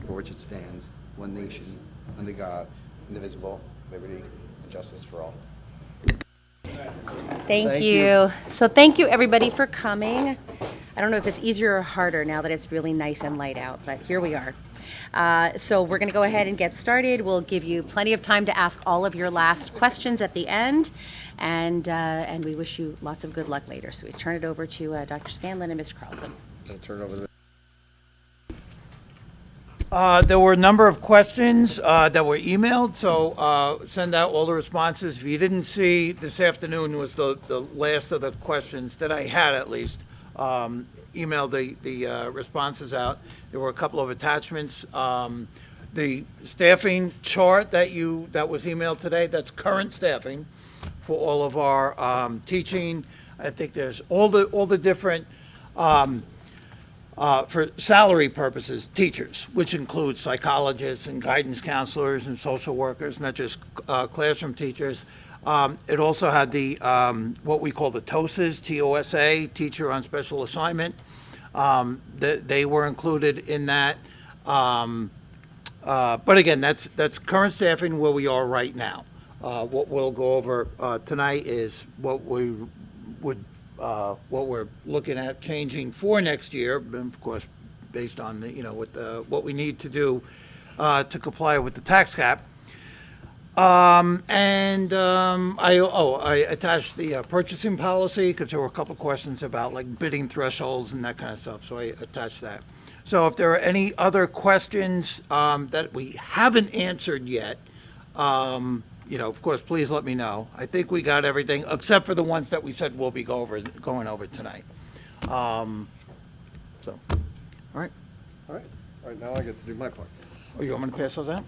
for which it stands, one nation, under God, indivisible, liberty, and justice for all. Thank you. So thank you, everybody, for coming. I don't know if it's easier or harder now that it's really nice and light out, but here we are. So we're going to go ahead and get started. We'll give you plenty of time to ask all of your last questions at the end, and we wish you lots of good luck later. So we turn it over to Dr. Scanlon and Mr. Carlson. I'll turn it over to There were a number of questions that were emailed, so send out all the responses. If you didn't see, this afternoon was the last of the questions that I had, at least. Emailed the responses out. There were a couple of attachments. The staffing chart that was emailed today, that's current staffing for all of our teaching. I think there's all the different for salary purposes, teachers, which includes psychologists and guidance counselors and social workers, not just classroom teachers. It also had the what we call the TOSAs, T-O-S-A, teacher on special assignment. They were included in that. But again, that's current staffing where we are right now. What we'll go over tonight is what we're looking at changing for next year, of course, based on what we need to do to comply with the tax cap. I attached the purchasing policy because there were a couple of questions about like bidding thresholds and that kind of stuff, so I attached that. So if there are any other questions that we haven't answered yet, of course, please let me know. I think we got everything except for the ones that we said we'll be going over tonight. All right. All right, now I get to do my part. Oh, you want me to pass those out?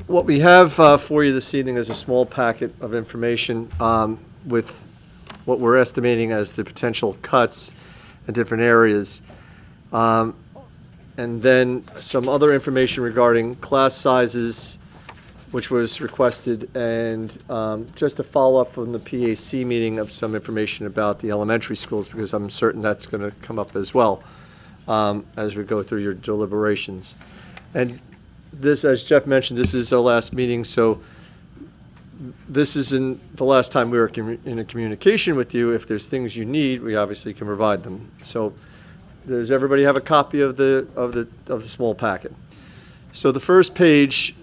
What we have for you this evening is a small packet of information with what we're estimating as the potential cuts in different areas. And then some other information regarding class sizes, which was requested, and just a follow-up from the PAC meeting of some information about the elementary schools, because I'm certain that's going to come up as well as we go through your deliberations. And this, as Jeff mentioned, this is our last meeting, so this isn't the last time we were in a communication with you. If there's things you need, we obviously can provide them. So does everybody have a copy of the small packet? So the first page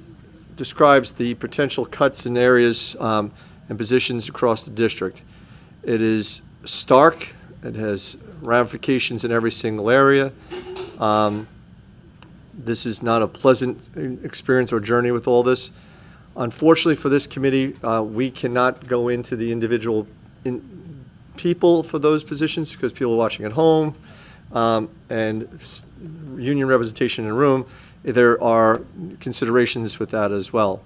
describes the potential cuts in areas and positions across the district. It is stark. It has ramifications in every single area. This is not a pleasant experience or journey with all this. Unfortunately for this committee, we cannot go into the individual people for those positions because people are watching at home. And union representation in the room, there are considerations with that as well.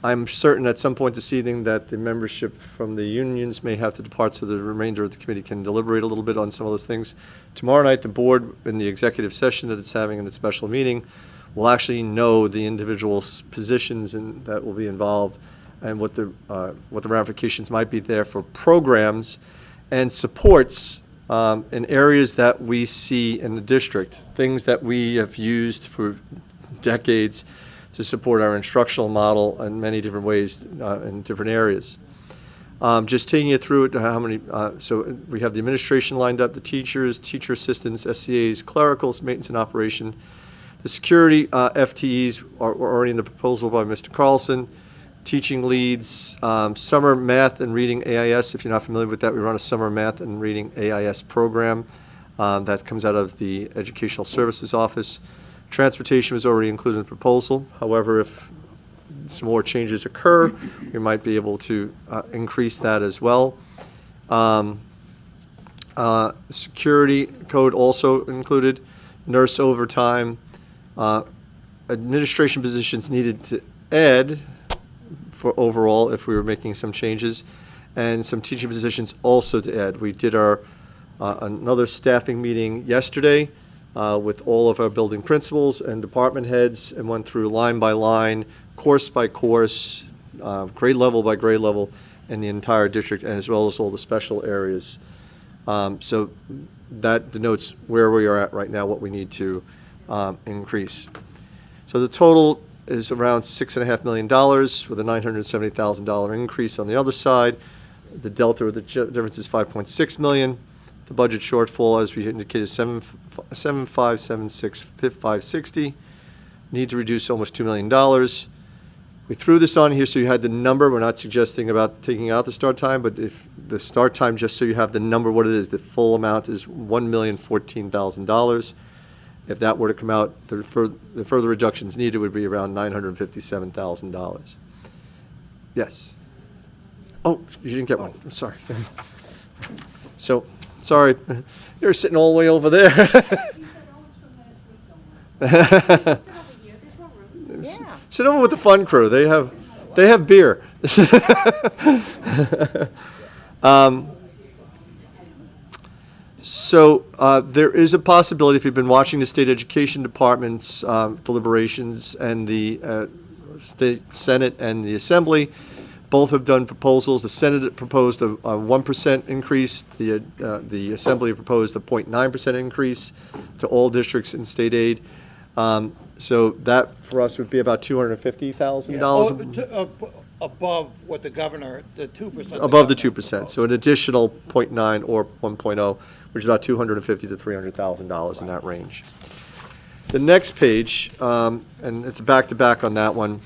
I'm certain at some point this evening that the membership from the unions may have to depart, so the remainder of the committee can deliberate a little bit on some of those things. Tomorrow night, the board, in the executive session that it's having in its special meeting, will actually know the individual positions that will be involved and what the ramifications might be there for programs and supports in areas that we see in the district, things that we have used for decades to support our instructional model in many different ways in different areas. Just taking you through it, so we have the administration lined up, the teachers, teacher assistants, SCAs, clericals, maintenance and operation. The security FTEs are already in the proposal by Mr. Carlson. Teaching leads, summer math and reading AIS. If you're not familiar with that, we run a summer math and reading AIS program that comes out of the Educational Services Office. Transportation was already included in the proposal. However, if some more changes occur, we might be able to increase that as well. Security code also included. Nurse overtime. Administration positions needed to add for overall if we were making some changes, and some teaching positions also to add. We did our another staffing meeting yesterday with all of our building principals and department heads and went through line by line, course by course, grade level by grade level, in the entire district, as well as all the special areas. So that denotes where we are at right now, what we need to increase. So the total is around $6.5 million with a $970,000 increase on the other side. The delta or the difference is $5.6 million. The budget shortfall, as we indicated, $7,560. Need to reduce almost $2 million. We threw this on here so you had the number. We're not suggesting about taking out the start time, but if the start time, just so you have the number, what it is, the full amount is $1,014,000. If that were to come out, the further reductions needed would be around $957,000. Yes. Oh, you didn't get one. I'm sorry. So, sorry, you're sitting all the way over there. Yeah. Sit over with the fun crew. They have beer. So there is a possibility, if you've been watching the state education department's deliberations and the state Senate and the Assembly, both have done proposals. The Senate proposed a 1% increase. The Assembly proposed a 0.9% increase to all districts in state aid. So that for us would be about $250,000 Above what the governor, the 2%. above the 2%. So an additional 0.9 or 1.0, which is about $250,000 to $300,000 in that range. The next page, and it's back-to-back on that one,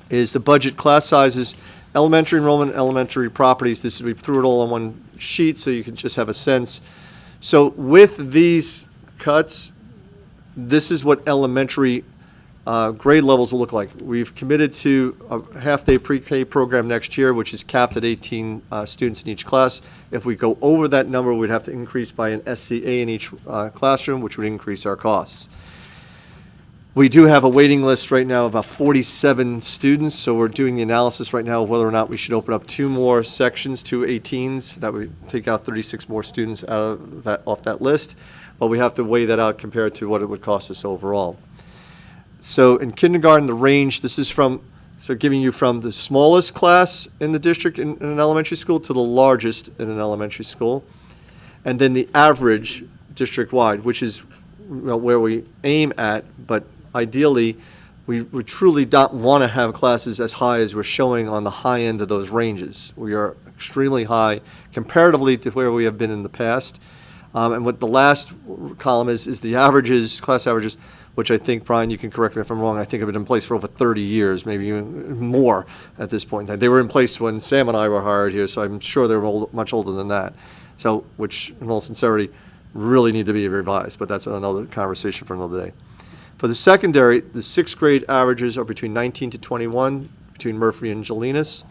is the budget class sizes, elementary enrollment, elementary properties. This we threw it all on one sheet so you can just have a sense. So with these cuts, this is what elementary grade levels will look like. We've committed to a half-day pre-K program next year, which is capped at 18 students in each class. If we go over that number, we'd have to increase by an SCA in each classroom, which would increase our costs. We do have a waiting list right now of about 47 students, so we're doing the analysis right now of whether or not we should open up 2 more sections, 2 18s. That would take out 36 more students out of that, off that list. But we have to weigh that out compared to what it would cost us overall. So in kindergarten, the range, this is from, so giving you from the smallest class in the district in an elementary school to the largest in an elementary school. And then the average district-wide, which is where we aim at, but ideally, we truly don't want to have classes as high as we're showing on the high end of those ranges. We are extremely high comparatively to where we have been in the past. And what the last column is the averages, class averages, which I think, Brian, you can correct me if I'm wrong, I think have been in place for over 30 years, maybe even more at this point in time. They were in place when Sam and I were hired here, so I'm sure they were much older than that. So, which, in all sincerity, really need to be revised, but that's another conversation for another day. For the secondary, the 6th grade averages are between 19 to 21, between Murphy and Jolinas.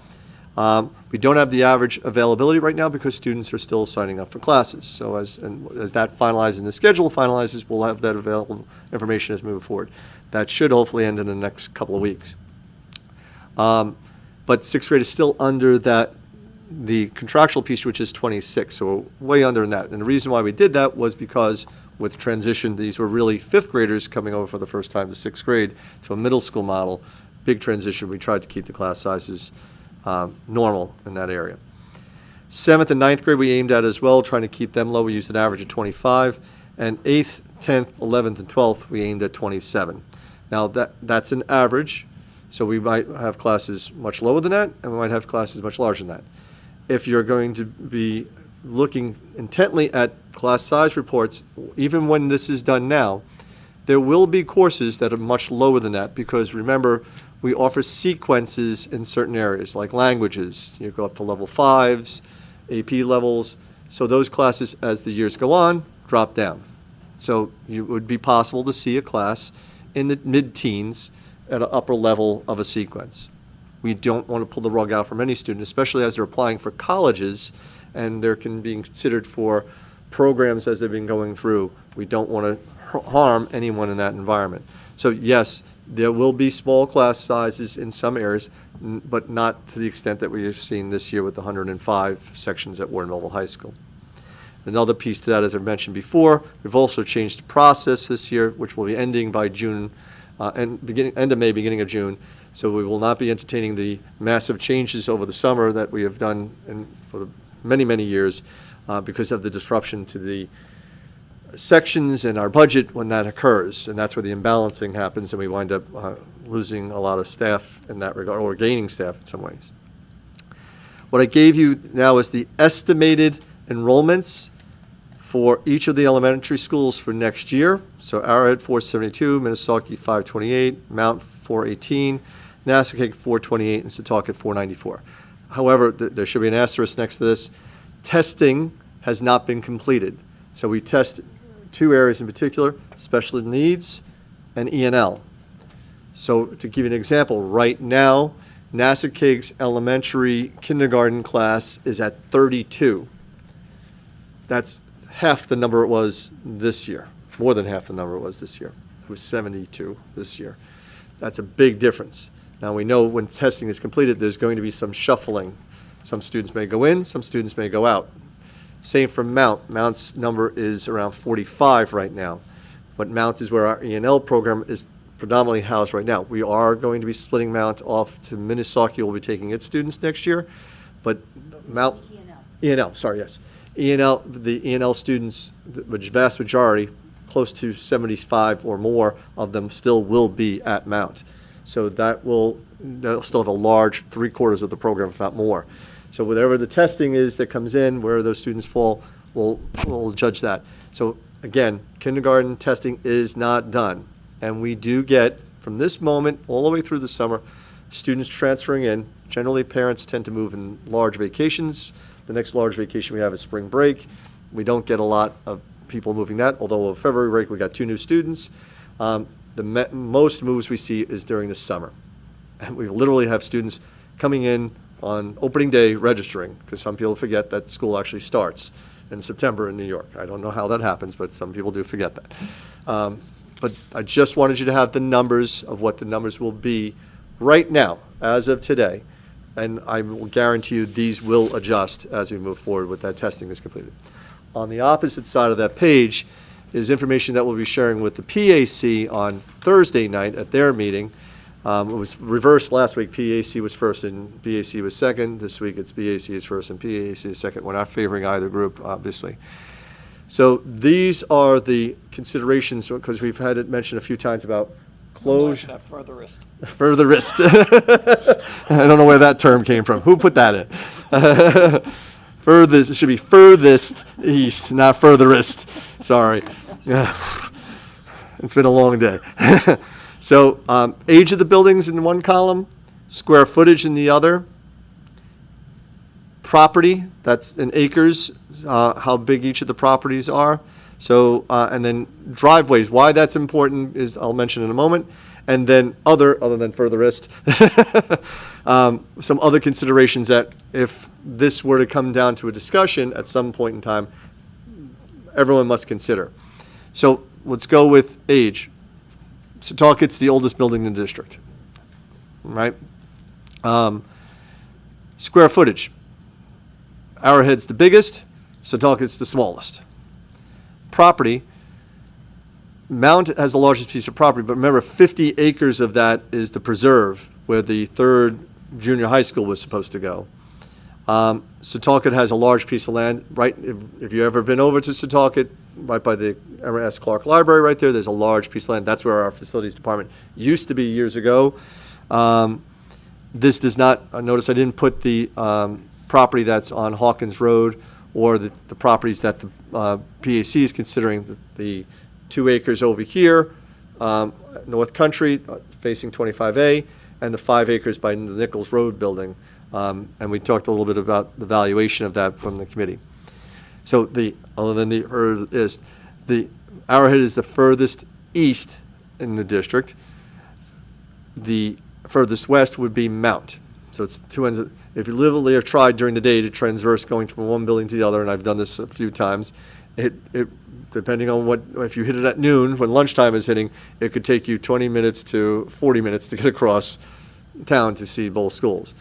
We don't have the average availability right now because students are still signing up for classes. So as that finalizes and the schedule finalizes, we'll have that available information as we move forward. That should hopefully end in the next couple of weeks. But 6th grade is still under the contractual piece, which is 26, so we're way under in that. And the reason why we did that was because with transition, these were really 5th graders coming over for the first time to 6th grade to a middle school model. Big transition. We tried to keep the class sizes normal in that area. 7th and 9th grade we aimed at as well, trying to keep them low. We used an average of 25. And 8th, 10th, 11th, and 12th we aimed at 27. Now that's an average, so we might have classes much lower than that, and we might have classes much larger than that. If you're going to be looking intently at class size reports, even when this is done now, there will be courses that are much lower than that because remember, we offer sequences in certain areas like languages. You go up to level 5s, AP levels. So those classes, as the years go on, drop down. So it would be possible to see a class in the mid-teens at an upper level of a sequence. We don't want to pull the rug out from any student, especially as they're applying for colleges and they're being considered for programs as they've been going through. We don't want to harm anyone in that environment. So yes, there will be small class sizes in some areas, but not to the extent that we have seen this year with the 105 sections at Warden Mobile High School. Another piece to that, as I mentioned before, we've also changed the process this year, which will be ending by June, end of May, beginning of June. So we will not be entertaining the massive changes over the summer that we have done for many, many years because of the disruption to the sections in our budget when that occurs. And that's where the imbalancing happens, and we wind up losing a lot of staff in that regard, or gaining staff in some ways. What I gave you now is the estimated enrollments for each of the elementary schools for next year. So Arrowhead 472, Minnesota 528, Mount 418, Nassaquake 428, and Setauket 494. However, there should be an asterisk next to this. Testing has not been completed. So we test two areas in particular, special needs and ENL. So to give you an example, right now, Nassaquake's elementary kindergarten class is at 32. That's half the number it was this year, more than half the number it was this year. It was 72 this year. That's a big difference. Now, we know when testing is completed, there's going to be some shuffling. Some students may go in, some students may go out. Same for Mount. Mount's number is around 45 right now. But Mount is where our ENL program is predominantly housed right now. We are going to be splitting Mount off to Minnesota. Will be taking its students next year. But Mount, ENL, sorry, yes. ENL, the ENL students, the vast majority, close to 75 or more of them still will be at Mount. So they'll still have a large 3/4 of the program, if not more. So whatever the testing is that comes in, where those students fall, we'll judge that. So again, kindergarten testing is not done. And we do get, from this moment all the way through the summer, students transferring in. Generally, parents tend to move in large vacations. The next large vacation we have is spring break. We don't get a lot of people moving that, although of February break we got 2 new students. The most moves we see is during the summer. And we literally have students coming in on opening day registering, because some people forget that school actually starts in September in New York. I don't know how that happens, but some people do forget that. But I just wanted you to have the numbers of what the numbers will be right now, as of today. And I will guarantee you these will adjust as we move forward with that testing is completed. On the opposite side of that page is information that we'll be sharing with the PAC on Thursday night at their meeting. It was reversed last week. PAC was first and BAC was second. This week it's BAC is first and PAC is second. We're not favoring either group, obviously. So these are the considerations, because we've had it mentioned a few times about closure. Furthest. Furthest. I don't know where that term came from. Who put that in? Furthest, it should be furthest east, not furthest. Sorry. It's been a long day. So age of the buildings in one column, square footage in the other, property, that's in acres, how big each of the properties are. So, and then driveways, why that's important is I'll mention in a moment. And then other than furthest, some other considerations that if this were to come down to a discussion at some point in time, everyone must consider. So let's go with age. Setauket's the oldest building in the district, right? Square footage. Arrowhead's the biggest, Setauket's the smallest. Property, Mount has the largest piece of property, but remember 50 acres of that is the preserve where the third junior high school was supposed to go. Setauket has a large piece of land, right? If you've ever been over to Setauket, right by the M.S. Clark Library right there, there's a large piece of land. That's where our facilities department used to be years ago. This does not, notice I didn't put the property that's on Hawkins Road or the properties that the PAC is considering, the 2 acres over here, North Country facing 25A, and the 5 acres by the Nichols Road building. And we talked a little bit about the valuation of that from the committee. So other than the furthest, the Arrowhead is the furthest east in the district. The furthest west would be Mount. So it's 2 ends. If you literally have tried during the day to transverse going from one building to the other, and I've done this a few times, it depending on if you hit it at noon, when lunchtime is hitting, it could take you 20 minutes to 40 minutes to get across town to see both schools.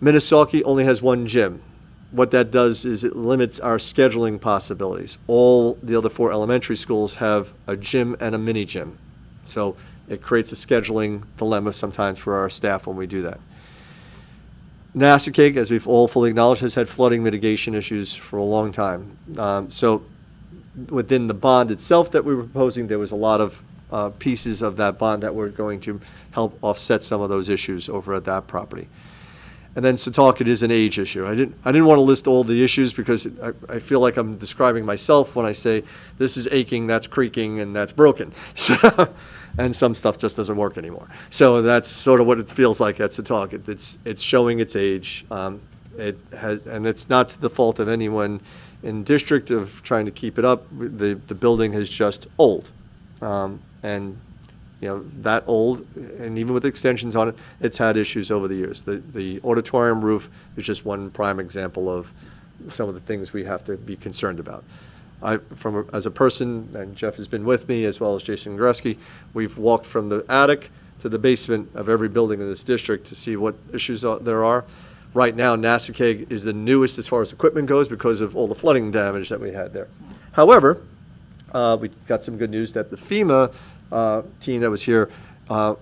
Minnesota only has 1 gym. What that does is it limits our scheduling possibilities. All the other 4 elementary schools have a gym and a mini gym. So it creates a scheduling dilemma sometimes for our staff when we do that. Nassaquag, as we've all fully acknowledged, has had flooding mitigation issues for a long time. So within the bond itself that we were proposing, there was a lot of pieces of that bond that were going to help offset some of those issues over at that property. And then Setauket is an age issue. I didn't want to list all the issues because I feel like I'm describing myself when I say this is aching, that's creaking, and that's broken. So, and some stuff just doesn't work anymore. So that's sort of what it feels like at Setauket. It's showing its age. It has, and it's not to the fault of anyone in district of trying to keep it up. The building is just old, and you know, that old, and even with extensions on it, it's had issues over the years. The auditorium roof is just one prime example of some of the things we have to be concerned about. As a person, and Jeff has been with me, as well as Jason Gresky, we've walked from the attic to the basement of every building in this district to see what issues there are. Right now, Nassaquag is the newest as far as equipment goes because of all the flooding damage that we had there. However, we got some good news that the FEMA team that was here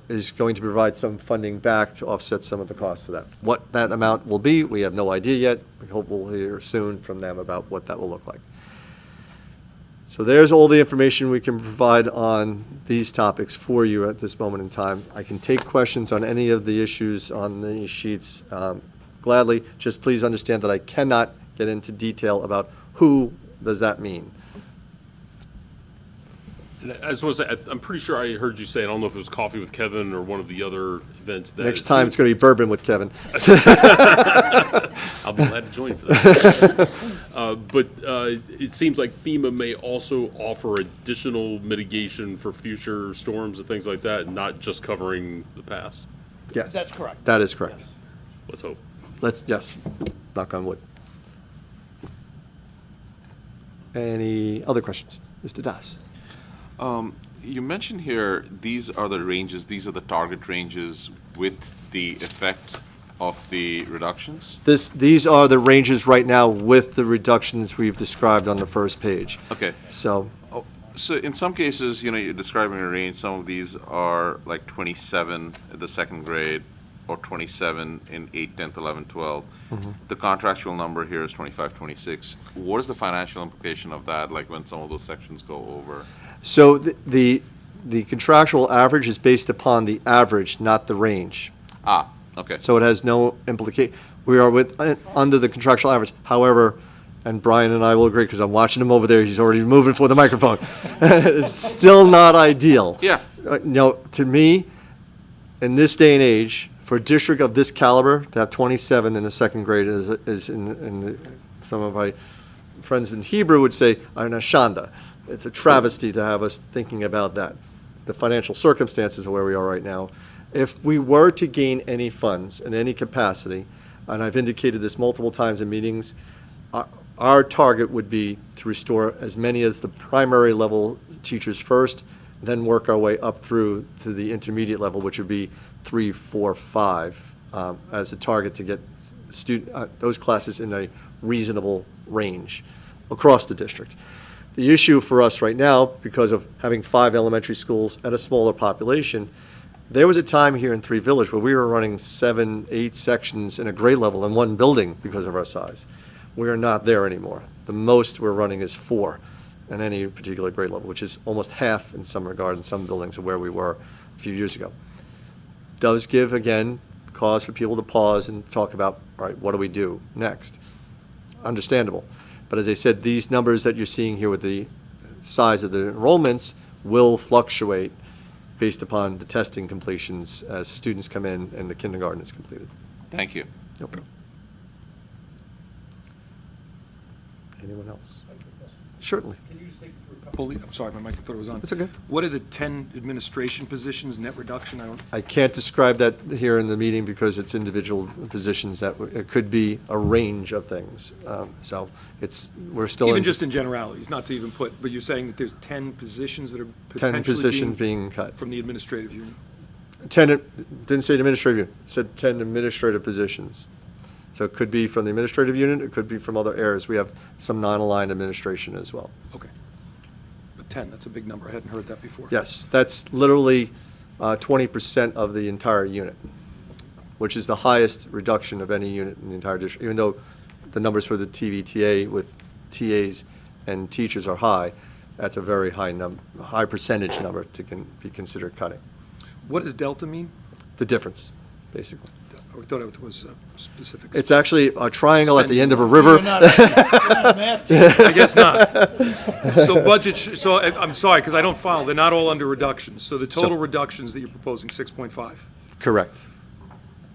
is going to provide some funding back to offset some of the costs of that. What that amount will be, we have no idea yet. We hope we'll hear soon from them about what that will look like. So there's all the information we can provide on these topics for you at this moment in time. I can take questions on any of the issues on these sheets gladly. Just please understand that I cannot get into detail about who does that mean. I just want to say, I'm pretty sure I heard you say, I don't know if it was Coffee with Kevin or one of the other events. That Next time it's going to be bourbon with Kevin. I'll be glad to join for that. But it seems like FEMA may also offer additional mitigation for future storms and things like that, not just covering the past. Yes. That's correct. That is correct. Let's hope. Yes, knock on wood. Any other questions? Mr. Das? You mentioned here, these are the ranges, these are the target ranges with the effect of the reductions? These are the ranges right now with the reductions we've described on the first page. Okay. So, So in some cases, you know, you're describing a range, some of these are like 27 at the second grade, or 27 in 8, 10th, 11, 12. The contractual number here is 25, 26. What is the financial implication of that, like when some of those sections go over? so the contractual average is based upon the average, not the range. Ah, okay. So it has no implication. We are under the contractual average. However, and Brian and I will agree, because I'm watching him over there, he's already moving for the microphone. It's still not ideal. Yeah. No, to me, in this day and age, for a district of this caliber, to have 27 in the second grade is some of my friends in Hebrew would say, an ashanda. It's a travesty to have us thinking about that. The financial circumstances of where we are right now. If we were to gain any funds in any capacity, and I've indicated this multiple times in meetings, our target would be to restore as many as the primary level teachers first, then work our way up through to the intermediate level, which would be 3, 4, 5, as a target to get those classes in a reasonable range across the district. The issue for us right now, because of having 5 elementary schools and a smaller population, there was a time here in Three Village where we were running 7, 8 sections in a grade level in one building because of our size. We are not there anymore. The most we're running is 4 in any particular grade level, which is almost half in some regard in some buildings of where we were a few years ago. Does give, again, cause for people to pause and talk about, all right, what do we do next? Understandable. But as I said, these numbers that you're seeing here with the size of the enrollments will fluctuate based upon the testing completions as students come in and the kindergarten is completed. Thank you. Yep. Anyone else? Certainly. Can you just take through a couple? I'm sorry, my mic, I thought it was on. It's okay. What are the 10 administration positions, net reduction? I can't describe that here in the meeting because it's individual positions that, it could be a range of things. So we're still. Even just in generalities, not to even put, but you're saying that there's 10 positions that are potentially 10 positions being cut. from the administrative union? 10, didn't say administrative unit, it said 10 administrative positions. So it could be from the administrative unit, it could be from other areas. We have some non-aligned administration as well. Okay. But 10, that's a big number. I hadn't heard that before. Yes, that's literally 20% of the entire unit, which is the highest reduction of any unit in the entire district, even though the numbers for the TVTA with TAs and teachers are high. That's a very high percentage number to be considered cutting. What does delta mean? The difference, basically. I thought it was specific. It's actually a triangle at the end of a You're river. not a math teacher. I guess not. So budget, so I'm sorry, because I don't follow, they're not all under reductions. So the total reductions that you're proposing, 6.5. Correct.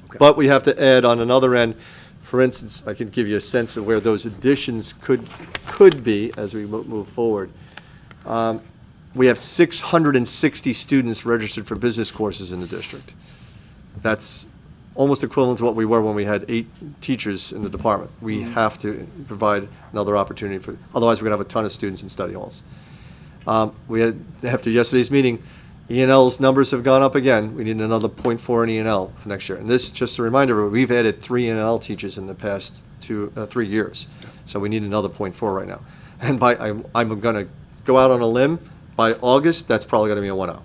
Okay. But we have to add on another end, for instance, I can give you a sense of where those additions could be as we move forward. We have 660 students registered for business courses in the district. That's almost equivalent to what we were when we had 8 teachers in the department. We have to provide another opportunity for, otherwise we're going to have a ton of students in study halls. We had, after yesterday's meeting, E&L's numbers have gone up again. We need another 0.4 in E&L for next year. And this, just a reminder, we've added 3 E&L teachers in the past 3 years. So we need another 0.4 right now. And I'm going to go out on a limb, by August, that's probably going to be a 1.0.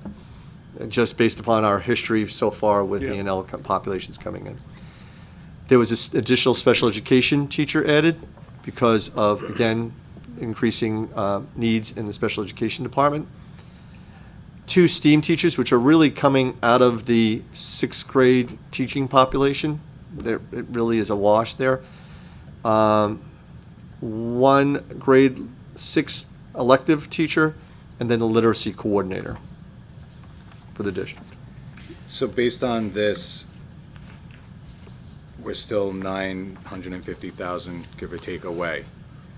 Just based upon our history so far with E&L populations coming in. There was this additional special education teacher added because of, again, increasing needs in the special education department. 2 STEAM teachers, which are really coming out of the 6th grade teaching population. It really is a wash there. 1 grade 6 elective teacher, and then a literacy coordinator for the district. So based on this, we're still 950,000, give or take, away.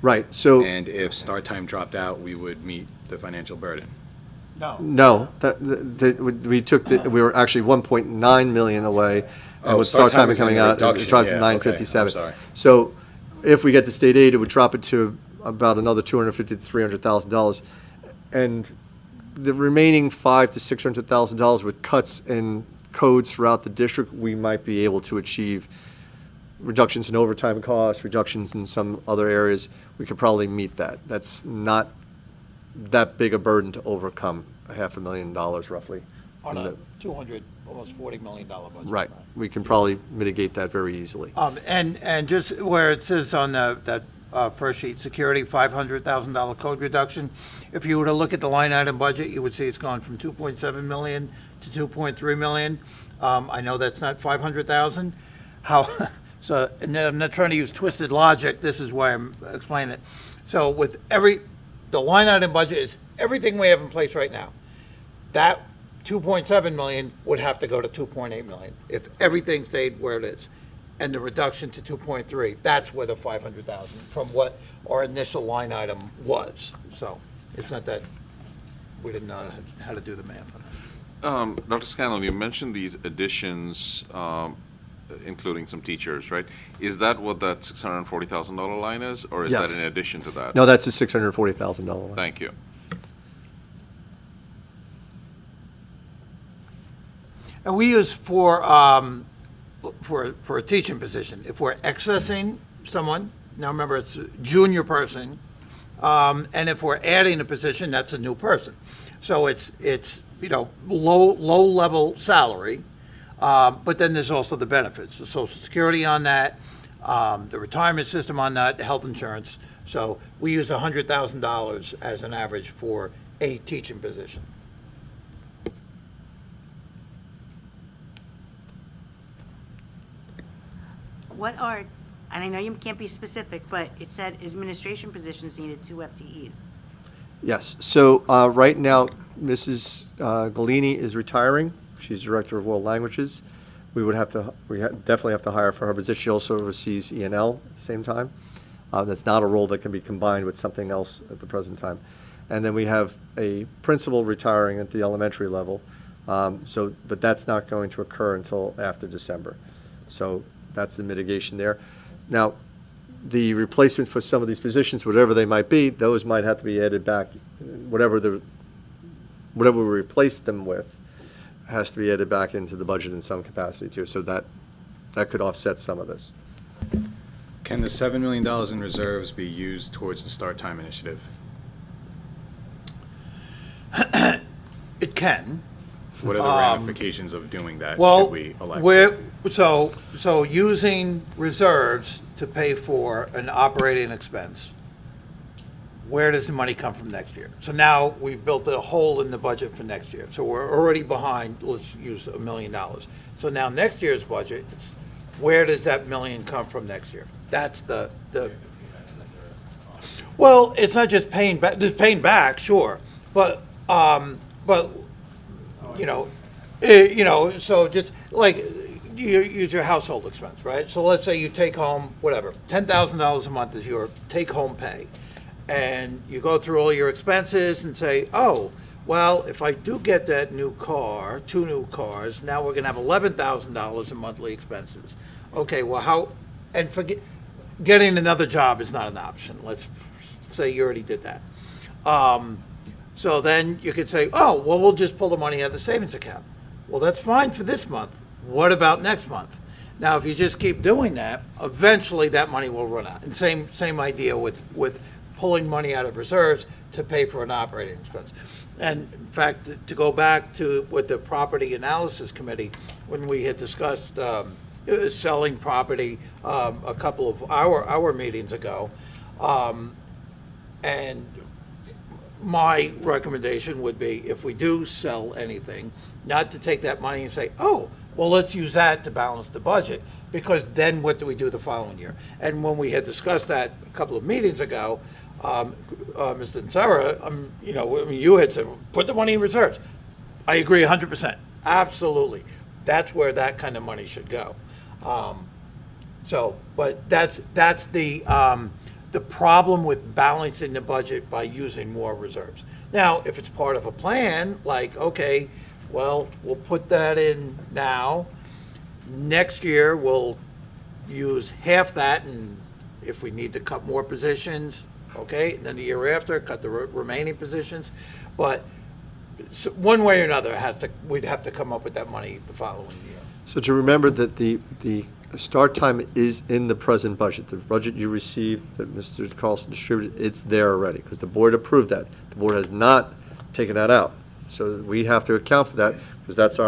Right, so. And if start time dropped out, we would meet the financial burden. No, we were actually 1.9 million away, and Oh, with start start time time is coming a out, it reduction, drops to yeah, okay, I'm 957. sorry. So if we get the state aid, it would drop it to about another $250,000 to $300,000. And the remaining $500,000 to $600,000 with cuts in codes throughout the district, we might be able to achieve reductions in overtime costs, reductions in some other areas. We could probably meet that. That's not that big a burden to overcome, $500,000 roughly. On in a the- 200, almost $40 million budget. Right, we can probably mitigate that very easily. And just where it says on that first sheet, security, $500,000 code reduction, if you were to look at the line item budget, you would see it's gone from 2.7 million to 2.3 million. I know that's not 500,000. So, and I'm not trying to use twisted logic, this is why I'm explaining it. So with the line item budget is everything we have in place right now. That 2.7 million would have to go to 2.8 million if everything stayed where it is. And the reduction to 2.3, that's where the 500,000 from what our initial line item was. So it's not that we didn't know how to do the math on that. Dr. Scanlon, you mentioned these additions, including some teachers, right? Is that what that $640,000 line is, or is that Yes. in addition to that? No, that's a $640,000 line. Thank you. And we use for a teaching position, if we're accessing someone, now remember it's a junior person, and if we're adding a position, that's a new person. So it's low-level salary, but then there's also the benefits, the Social Security on that, the retirement system on that, health insurance. So we use $100,000 as an average for a teaching position. What are, and I know you can't be specific, but it said administration positions needed 2 FTEs. Yes, so right now, Mrs. Galini is retiring. She's Director of World Languages. We definitely have to hire for her position. She also oversees E&L at the same time. That's not a role that can be combined with something else at the present time. And then we have a principal retiring at the elementary level. But that's not going to occur until after December. So that's the mitigation there. Now, the replacements for some of these positions, whatever they might be, those might have to be added back. Whatever we replace them with has to be added back into the budget in some capacity too. So that could offset some of this. Can the $7 million in reserves be used towards the start time initiative? It can. What are the ramifications of doing that, Well, should we elect? so using reserves to pay for an operating expense, where does the money come from next year? So now we've built a hole in the budget for next year. So we're already behind, let's use $1 million. So now next year's budget, where does that million come from next year? That's the, well, it's not just paying back, just paying back, sure. But, so just like, you use your household expense, right? So let's say you take home, whatever, $10,000 a month is your take-home pay. And you go through all your expenses and say, oh, well, if I do get that new car, 2 new cars, now we're gonna have $11,000 in monthly expenses. Okay, well, how, and forget, getting another job is not an option. Let's say you already did that. So then you could say, oh, well, we'll just pull the money out of the savings account. Well, that's fine for this month. What about next month? Now, if you just keep doing that, eventually that money will run out. And same idea with pulling money out of reserves to pay for an operating expense. And in fact, to go back to with the Property Analysis Committee, when we had discussed selling property a couple of our meetings ago, and my recommendation would be, if we do sell anything, not to take that money and say, oh, well, let's use that to balance the budget, because then what do we do the following year? And when we had discussed that a couple of meetings ago, Mr. Nzara, you had said, put the money in reserves. I agree 100%, absolutely. That's where that kind of money should go. But that's the problem with balancing the budget by using more reserves. Now, if it's part of a plan, like, okay, well, we'll put that in now. Next year, we'll use half that, and if we need to cut more positions, okay, and then the year after, cut the remaining positions. But one way or another, we'd have to come up with that money the following year. So to remember that the start time is in the present budget. The budget you received that Mr. Carlson distributed, it's there already, because the board approved that. The board has not taken that out. So we have to account for that, because that's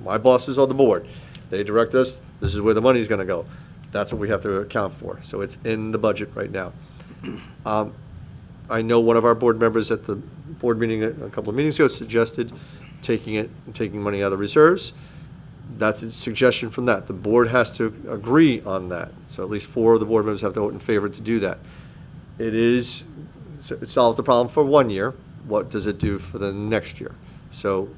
my bosses on the board. They direct us, this is where the money's gonna go. That's what we have to account for. So it's in the budget right now. I know one of our board members at the board meeting a couple of meetings ago suggested taking money out of reserves. That's a suggestion from that. The board has to agree on that. So at least 4 of the board members have to vote in favor to do that. It solves the problem for 1 year. What does it do for the next year? So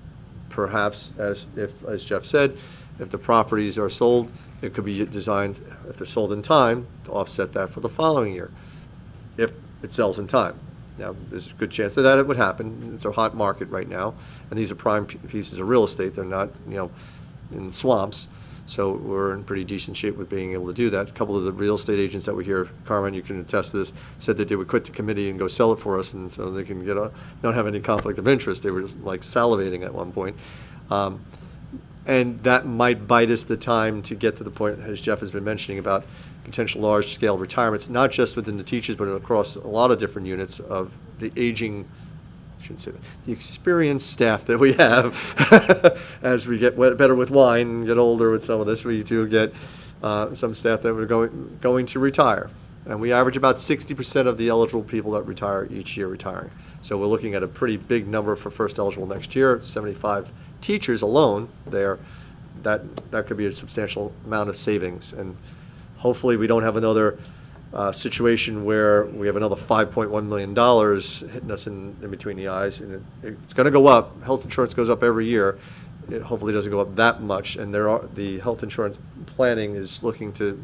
perhaps, as Jeff said, if the properties are sold, it could be designed, if they're sold in time, to offset that for the following year, if it sells in time. Now, there's a good chance that it would happen. It's a hot market right now, and these are prime pieces of real estate. They're not, in swamps, so we're in pretty decent shape with being able to do that. A couple of the real estate agents that we hear, Carmen, you can attest to this, said that they would quit the committee and go sell it for us, and so they can not have any conflict of interest. They were like salivating at one point. And that might bite us the time to get to the point, as Jeff has been mentioning, about potential large-scale retirements, not just within the teachers, but across a lot of different units of the aging, I shouldn't say that, the experienced staff that we have. As we get better with wine and get older with some of this, we do get some staff that are going to retire. And we average about 60% of the eligible people that retire each year retiring. So we're looking at a pretty big number for first eligible next year, 75 teachers alone there. That could be a substantial amount of savings. And hopefully we don't have another situation where we have another $5.1 million hitting us in between the eyes. And it's going to go up. Health insurance goes up every year. It hopefully doesn't go up that much. And the health insurance planning is looking to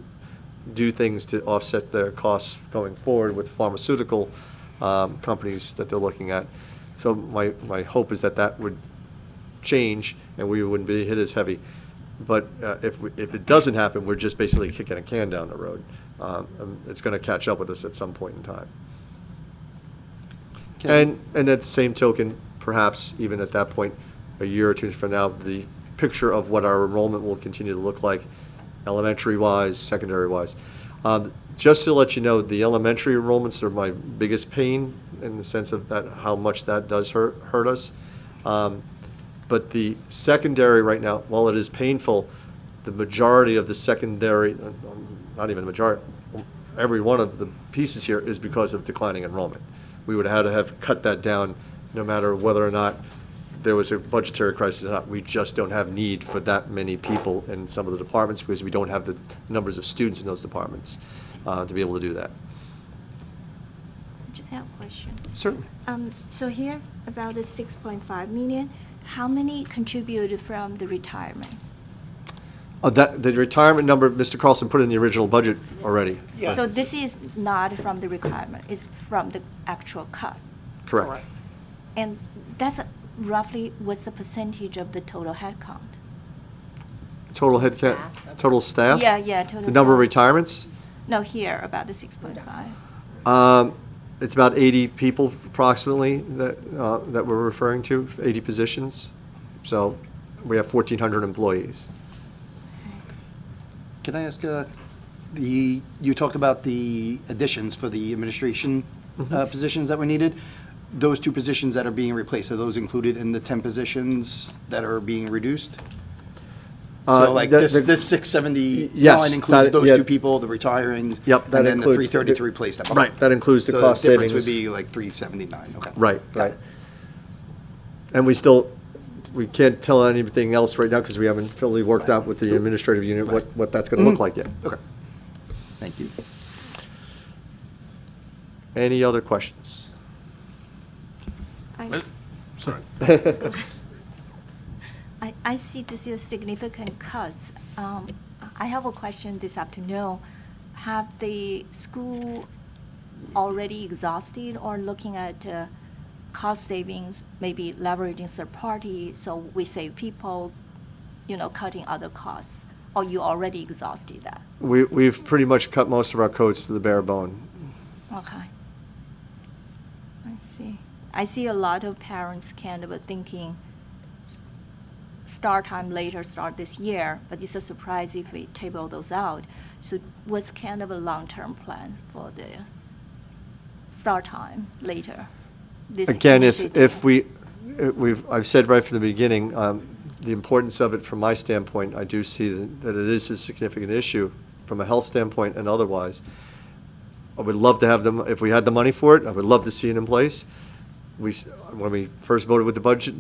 do things to offset their costs going forward with pharmaceutical companies that they're looking at. So my hope is that would change and we wouldn't be hit as heavy. But if it doesn't happen, we're just basically kicking a can down the road. It's going to catch up with us at some point in time. And at the same token, perhaps even at that point, a year or two from now, the picture of what our enrollment will continue to look like, elementary-wise, secondary-wise. Just to let you know, the elementary enrollments are my biggest pain in the sense of that how much that does hurt us. But the secondary right now, while it is painful, the majority of the secondary, not even a majority, every one of the pieces here is because of declining enrollment. We would have had to have cut that down no matter whether or not there was a budgetary crisis or not. We just don't have need for that many people in some of the departments because we don't have the numbers of students in those departments to be able to do that. Just have a question. Certainly. So here, about the 6.5 million, how many contributed from the retirement? The retirement number, Mr. Carlson put in the original budget already. So this is not from the requirement, it's from the actual cut. Correct. And that's roughly what's the percentage of the total headcount? Total head count, total staff? Yeah, total. The number of staff. retirements? No, here, about the 6.5. It's about 80 people approximately that we're referring to, 80 positions. So we have 1,400 employees. Can I ask, you talked about the additions for the administration positions that were needed. Those 2 positions that are being replaced, are those included in the 10 positions that are being reduced? So like this 670 Yes, line includes that- those yeah. 2 people, the retiring? Yep, that And then the includes- 330 to replace them? Okay. Right, that includes the cost So the difference savings. would be like 379, okay. Right, Got right. it. And we can't tell anything else right now because we haven't fully worked out with the administrative unit what that's going to look like yet. Okay. Thank you. Any other questions? Sorry. I see this is significant cuts. I have a question this afternoon. Have the school already exhausted or looking at cost savings, maybe leveraging third party, so we save people, cutting other costs? Or you already exhausted that? We've pretty much cut most of our codes to the bare bone. Okay. I see. I see a lot of parents kind of thinking start time later, start this year, but it's a surprise if we table those out. So what's kind of a long-term plan for the start time later? This Again, initiative? I've said right from the beginning, the importance of it from my standpoint, I do see that it is a significant issue from a health standpoint and otherwise. I would love to have them, if we had the money for it, I would love to see it in place. When we first voted with the budget,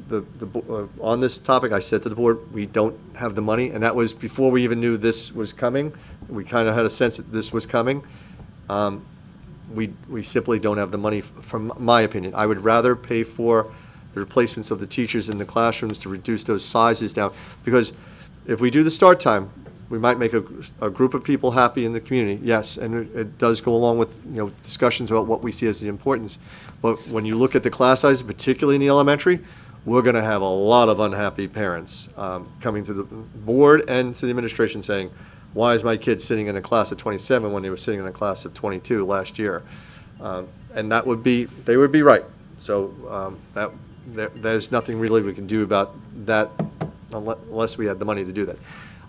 on this topic, I said to the board, we don't have the money, and that was before we even knew this was coming. We kind of had a sense that this was coming. We simply don't have the money, from my opinion. I would rather pay for the replacements of the teachers in the classrooms to reduce those sizes down, because if we do the start time, we might make a group of people happy in the community, yes, and it does go along with, discussions about what we see as the importance. But when you look at the class size, particularly in the elementary, we're going to have a lot of unhappy parents coming to the board and to the administration saying, why is my kid sitting in a class of 27 when they were sitting in a class of 22 last year? And they would be right. So there's nothing really we can do about that unless we had the money to do that.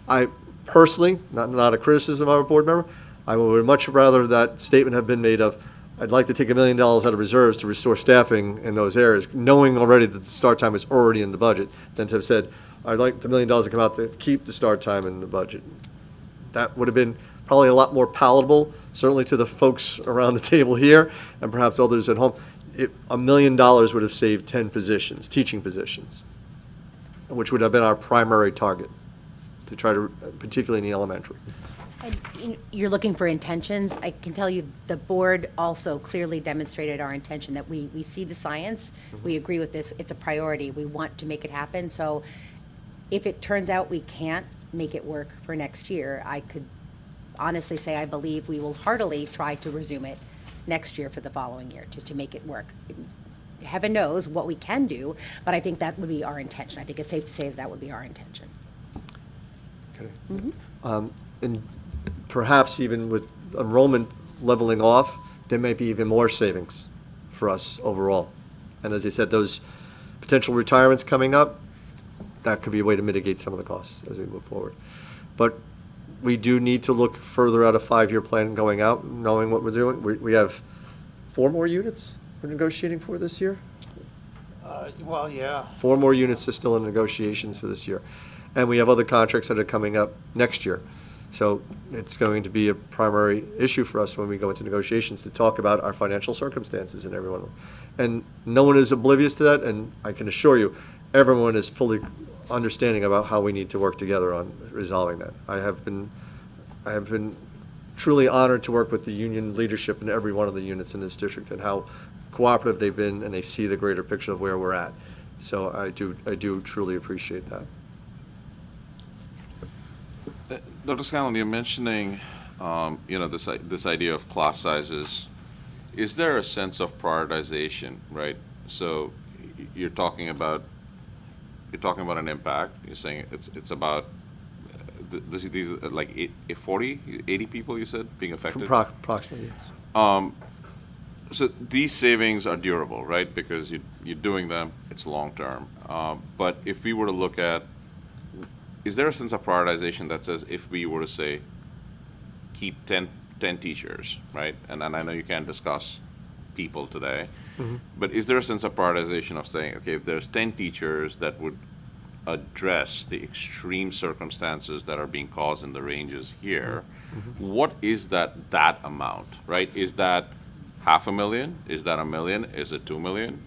I personally, not a criticism of our board member, I would much rather that statement have been made of, I'd like to take $1 million out of reserves to restore staffing in those areas, knowing already that the start time is already in the budget, than to have said, I'd like the $1 million to come out to keep the start time in the budget. That would have been probably a lot more palatable, certainly to the folks around the table here, and perhaps others at home. $1 million would have saved 10 positions, teaching positions, which would have been our primary target, to try to, particularly in the elementary. You're looking for intentions. I can tell you, the board also clearly demonstrated our intention that we see the science, we agree with this, it's a priority, we want to make it happen. So if it turns out we can't make it work for next year, I could honestly say I believe we will heartily try to resume it next year for the following year to make it work. Heaven knows what we can do, but I think that would be our intention. I think it's safe to say that would be our intention. Okay. And perhaps even with enrollment leveling off, there may be even more savings for us overall. And as I said, those potential retirements coming up, that could be a way to mitigate some of the costs as we move forward. But we do need to look further at a 5-year plan going out, knowing what we're doing. We have 4 more units we're negotiating for this year? Well, yeah. 4 more units are still in negotiations for this year. And we have other contracts that are coming up next year. So it's going to be a primary issue for us when we go into negotiations to talk about our financial circumstances and everyone. And no one is oblivious to that, and I can assure you, everyone is fully understanding about how we need to work together on resolving that. I have been truly honored to work with the union leadership in every one of the units in this district and how cooperative they've been, and they see the greater picture of where we're at. So I do truly appreciate that. Dr. Scanlon, you're mentioning, this idea of class sizes. Is there a sense of prioritization, right? So you're talking about an impact. You're saying it's about these like 80 people you said being affected. Approximately, yes. So these savings are durable, right? Because you're doing them. It's long term. But if we were to look at, is there a sense of prioritization that says if we were to say keep 10 teachers, right? And I know you can't discuss people today, but is there a sense of prioritization of saying, okay, if there's 10 teachers that would address the extreme circumstances that are being caused in the ranges here, what is that amount, right? Is that $500,000? Is that $1 million? Is it $2 million?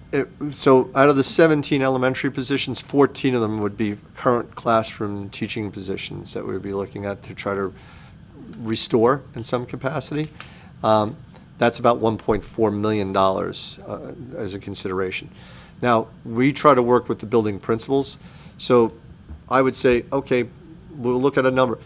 So out of the 17 elementary positions, 14 of them would be current classroom teaching positions that we would be looking at to try to restore in some capacity. That's about $1.4 million as a consideration. Now, we try to work with the building principals. So I would say, okay, we'll look at a number.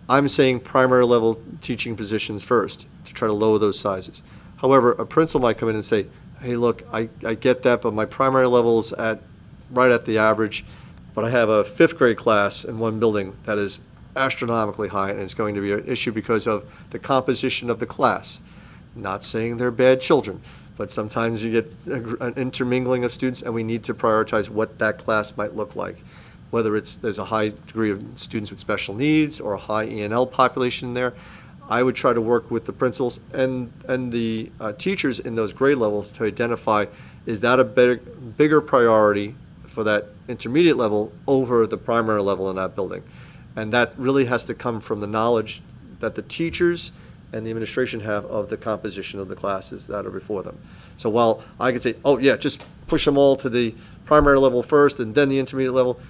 I'm saying primary level teaching positions first to try to lower those sizes. However, a principal might come in and say, hey, look, I get that, but my primary level's right at the average, but I have a 5th grade class in one building that is astronomically high, and it's going to be an issue because of the composition of the class. Not saying they're bad children, but sometimes you get an intermingling of students, and we need to prioritize what that class might look like. Whether there's a high degree of students with special needs or a high E&L population there, I would try to work with the principals and the teachers in those grade levels to identify, is that a bigger priority for that intermediate level over the primary level in that building? And that really has to come from the knowledge that the teachers and the administration have of the composition of the classes that are before them. So while I could say, oh yeah, just push them all to the primary level first and then the intermediate level,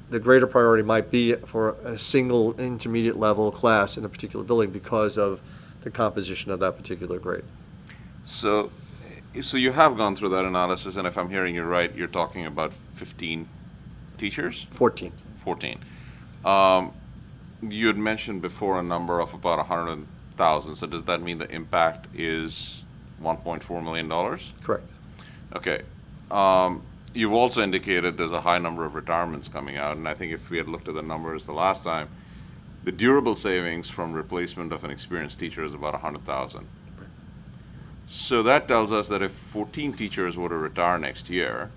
the greater priority might be for a single intermediate level class in a particular building because of the composition of that particular grade. So you have gone through that analysis, and if I'm hearing you right, you're talking about 15 teachers? 14. 14. You had mentioned before a number of about 100,000, so does that mean the impact is $1.4 million? Correct. Okay. You've also indicated there's a high number of retirements coming out, and I think if we had looked at the numbers the last time, the durable savings from replacement of an experienced teacher is about 100,000. So that tells us that if 14 teachers were to retire next year,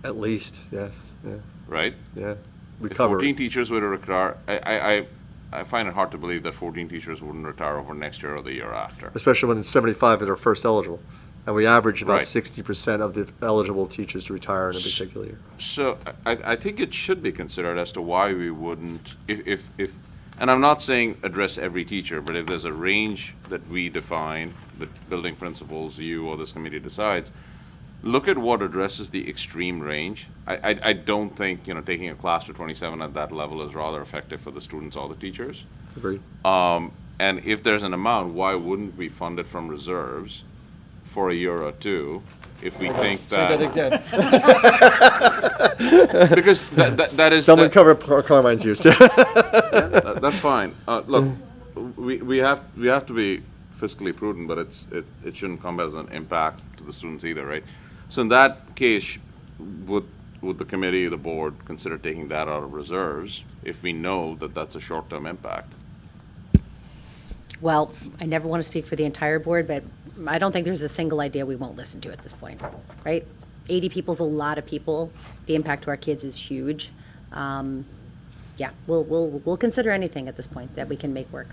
At least, yes, yeah, right? yeah. We If cover 14 it. teachers were to retire, I find it hard to believe that 14 teachers wouldn't retire over next year or the year after. Especially when it's 75 that are first eligible. And we average about Right. 60% of the eligible teachers to retire in a particular year. So I think it should be considered as to why we wouldn't, if, and I'm not saying address every teacher, but if there's a range that we define, the building principals, you, or this committee decides, look at what addresses the extreme range. I don't think, taking a class to 27 at that level is rather effective for the students or the teachers. Agreed. And if there's an amount, why wouldn't we fund it from reserves for a year or two if we think that? Say that again. Because that is. Someone cover Carmine's ears too. That's fine. Look, we have to be fiscally prudent, but it shouldn't come as an impact to the students either, right? So in that case, would the committee, the board, consider taking that out of reserves if we know that that's a short-term impact? Well, I never want to speak for the entire board, but I don't think there's a single idea we won't listen to at this point, right? 80 people's a lot of people. The impact to our kids is huge. Yeah, we'll consider anything at this point that we can make work.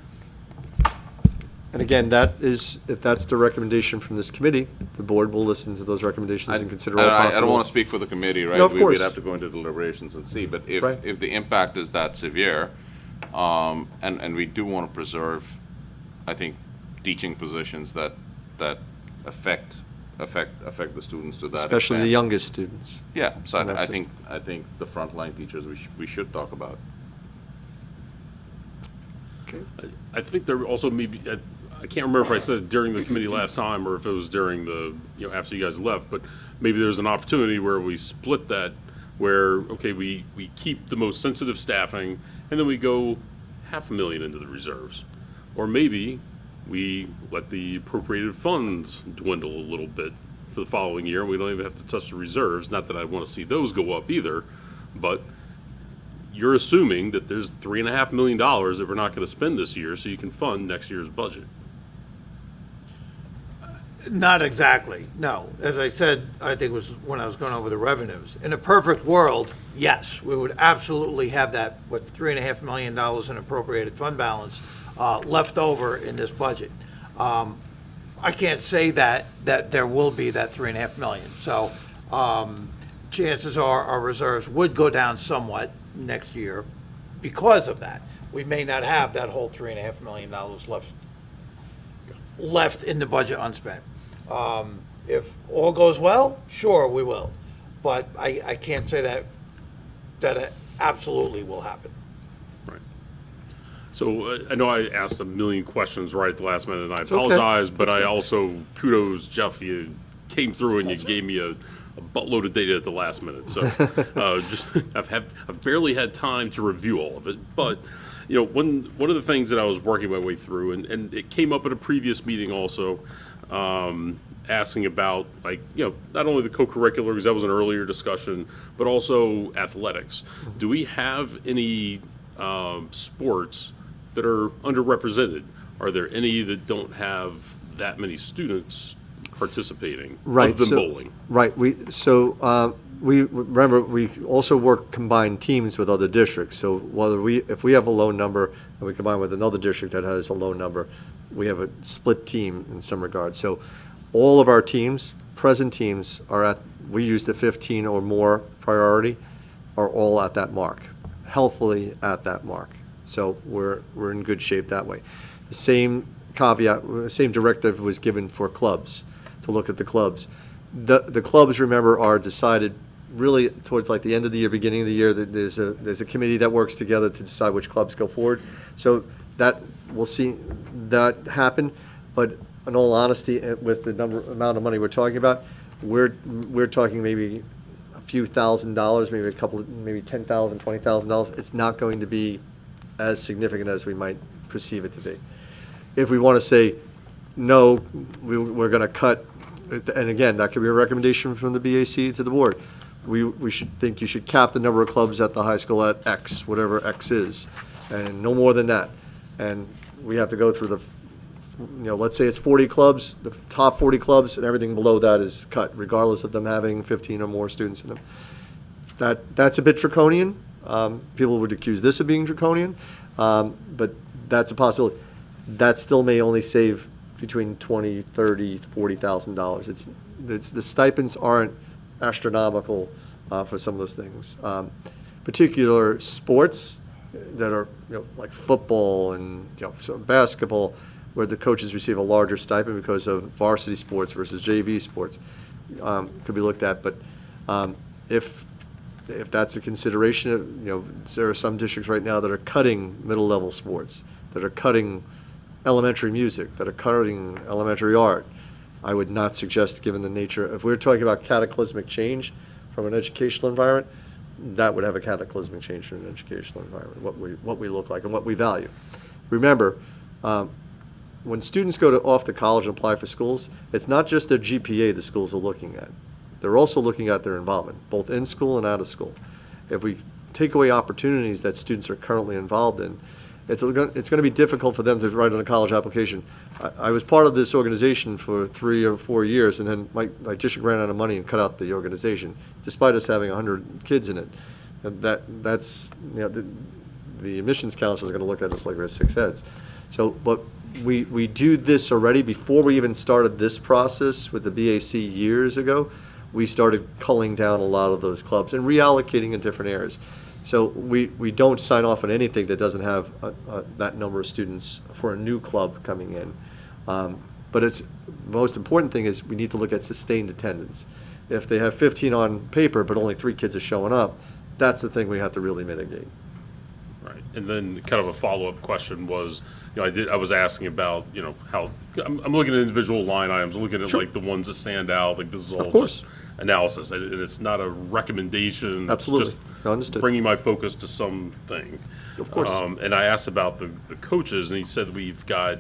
And again, if that's the recommendation from this committee, the board will listen to those recommendations and consider all possible. I don't want to speak for the committee, right? No, of course. We'd have to go into deliberations and see, but Right. if the impact is that severe, and we do want to preserve, I think, teaching positions that affect the students to that extent. Especially the youngest students. Yeah, so And that's I just- think the frontline teachers, we should talk about. I think there also may be, I can't remember if I said it during the committee last time or if it was during the, after you guys left, but maybe there's an opportunity where we split that, where, okay, we keep the most sensitive staffing, and then we go $500,000 into the reserves. Or maybe we let the appropriated funds dwindle a little bit for the following year, and we don't even have to touch the reserves. Not that I want to see those go up either, but you're assuming that there's $3.5 million that we're not going to spend this year, so you can fund next year's budget. Not exactly, no. As I said, I think it was when I was going over the revenues. In a perfect world, yes, we would absolutely have that, with $3.5 million in appropriated fund balance left over in this budget. I can't say that there will be that $3.5 million. So chances are our reserves would go down somewhat next year because of that. We may not have that whole $3.5 million left in the budget unspent. If all goes well, sure, we will. But I can't say that it absolutely will happen. So I know I asked a million questions right at the last minute, and I okay. apologize, but I also kudos, Jeff, you came through and you gave me a buttload of data at the last minute. So I've barely had time to review all of it, but one of the things that I was working my way through, and it came up at a previous meeting also, asking about not only the co-curricular, because that was an earlier discussion, but also athletics. Do we have any sports that are underrepresented? Are there any that don't have that many students participating, other than bowling? Right, we remember, we also work combined teams with other districts, so if we have a low number and we combine with another district that has a low number, we have a split team in some regards. So all of our teams, present teams, we use the 15 or more priority, are all at that mark, healthily at that mark. So we're in good shape that way. The same caveat, the same directive was given for clubs, to look at the clubs. The clubs, remember, are decided really towards like the end of the year, beginning of the year. There's a committee that works together to decide which clubs go forward. So that we'll see that happen. But in all honesty, with the amount of money we're talking about, we're talking maybe a few $1,000s, maybe $10,000, $20,000. It's not going to be as significant as we might perceive it to be. If we want to say, no, we're going to cut, and again, that could be a recommendation from the BAC to the board. We should think you should cap the number of clubs at the high school at X, whatever X is, and no more than that. And we have to go through let's say it's 40 clubs, the top 40 clubs, and everything below that is cut, regardless of them having 15 or more students in them. That's a bit draconian. People would accuse this of being draconian, but that's a possibility. That still may only save between $20,000, $30,000, $40,000. It's the stipends aren't astronomical for some of those things. Particular sports that are like football and so basketball, where the coaches receive a larger stipend because of varsity sports versus JV sports, could be looked at. But if that's a consideration, there are some districts right now that are cutting middle-level sports, that are cutting elementary music, that are cutting elementary art. I would not suggest, given the nature, if we're talking about cataclysmic change from an educational environment, that would have a cataclysmic change from an educational environment, what we look like and what we value. Remember, when students go off to college and apply for schools, it's not just their GPA the schools are looking at. They're also looking at their involvement, both in school and out of school. If we take away opportunities that students are currently involved in, it's going to be difficult for them to write on a college application. I was part of this organization for 3 or 4 years, and then my district ran out of money and cut out the organization, despite us having 100 kids in it. And that's the admissions counselor is going to look at us like we're 6 heads. So, but we do this already. Before we even started this process with the BAC years ago, we started culling down a lot of those clubs and reallocating in different areas. So we don't sign off on anything that doesn't have that number of students for a new club coming in. But the most important thing is we need to look at sustained attendance. If they have 15 on paper, but only 3 kids are showing up, that's the thing we have to really mitigate. Right, and then kind of a follow-up question was, I was asking about, how, I'm looking at individual line items, I'm looking at like the ones that stand out, like this is all course. just analysis, and it's not a recommendation. it's Absolutely. just Understood. Bringing my focus to something. Of course. And I asked about the coaches, and he said we've got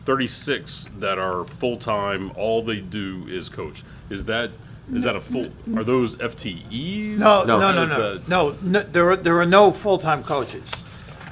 36 that are full-time, all they do is coach. Is that a full, are those FTEs? No, Or no, no, is no, that- no, there are no full-time coaches.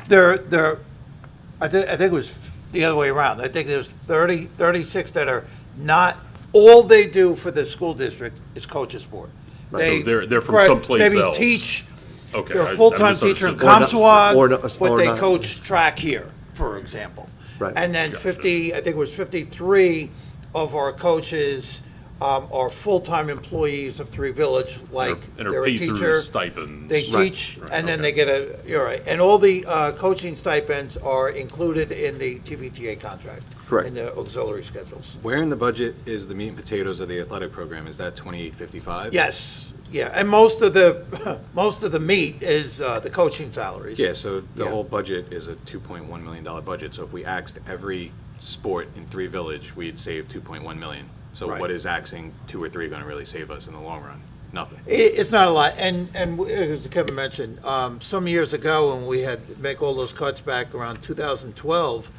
I think it was the other way around. I think there's 36 that are not, all they do for the school district is coach a sport. So they're from someplace else. Maybe teach, Okay, they're I a full-time teacher in misunderstood. Comswag, or but they not. coach track here, for example. Right. And then Gotcha. 50, I think it was 53 of our coaches are full-time employees of Three Village, like And are they're a paid through teacher. stipends. They teach, Right, and then okay. they get you're right. And all the coaching stipends are included in the TVTA contract. Correct. In the auxiliary schedules. Where in the budget is the meat and potatoes of the athletic program? Is that 2855? Yes, yeah, and most of the meat is the coaching salaries. Yeah, so the Yeah. whole budget is a $2.1 million budget. So if we axed every sport in Three Village, we'd save $2.1 million. So Right. what is axing 2 or 3 going to really save us in the long run? Nothing. It's not a lot, and as Kevin mentioned, some years ago, when we had to make all those cuts back around 2012,